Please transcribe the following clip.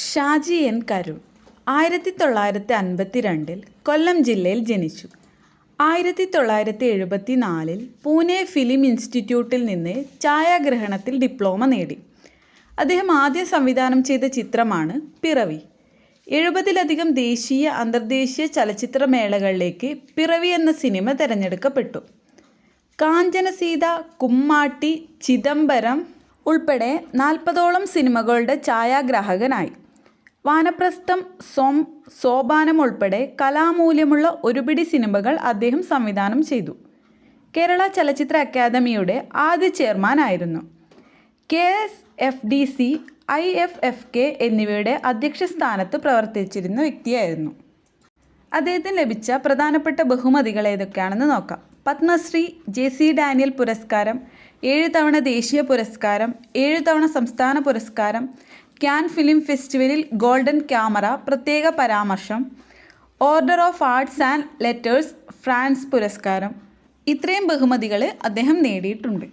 Shaji N Karun 1952 കൊല്ലം ജില്ലയിൽ ജനിച്ചു. 1974 Pune film ഇൻസ്റ്റിറ്റ്യൂട്ടിൽ നിന്ന് ഛായാഗ്രഹണത്തിൽ ഡിപ്ലോമ നേടി. അദ്ദേഹം ആദ്യം സംവിധാനം ചെയ്ത ചിത്രമാണ് പിറവി. 70-ലധികം ദേശീയ അന്തർദേശീയ ചലച്ചിത്രമേളകളിലേക്ക് പിറവി എന്ന സിനിമ തിരഞ്ഞെടുക്കപ്പെട്ടു. കാഞ്ചനസീത, കുമ്മാട്ടി, ചിദംബരം ഉൾപ്പെടെ 40ഓളം സിനിമകളുടെ ഛായാഗ്രാഹകനായി. വാനപ്രസ്ഥം, സോപാനം ഉൾപ്പെടെ കലാമൂല്യമുള്ള ഒരുപിടി സിനിമകൾ അദ്ദേഹം സംവിധാനം ചെയ്തു. കേരള ചലച്ചിത്ര അക്കാദമിയുടെ ആദ്യ ചെയർമാനായിരുന്നു. KSFDC, IFFK എന്നിവയുടെ അധ്യക്ഷ സ്ഥാനത്ത് പ്രവർത്തിച്ചിരുന്ന വ്യക്തിയായിരുന്നു. അദ്ദേഹത്തിന് ലഭിച്ച പ്രധാനപ്പെട്ട ബഹുമതികൾ ഏതൊക്കെയാണെന്ന് നോക്കാം. പത്മശ്രീ, JC ഡാനിയൽ പുരസ്കാരം, 7 തവണ ദേശീയ പുരസ്കാരം, 7 തവണ സംസ്ഥാന പുരസ്കാരം, കാൻ ഫിലിം ഫെസ്റ്റിവലിൽ ഗോൾഡൻ ക്യാമറ പ്രത്യേക പരാമർശം, order of arts and letters France പുരസ്കാരം. ഇത്രയും ബഹുമതികൾ അദ്ദേഹം നേടിയിട്ടുണ്ട്.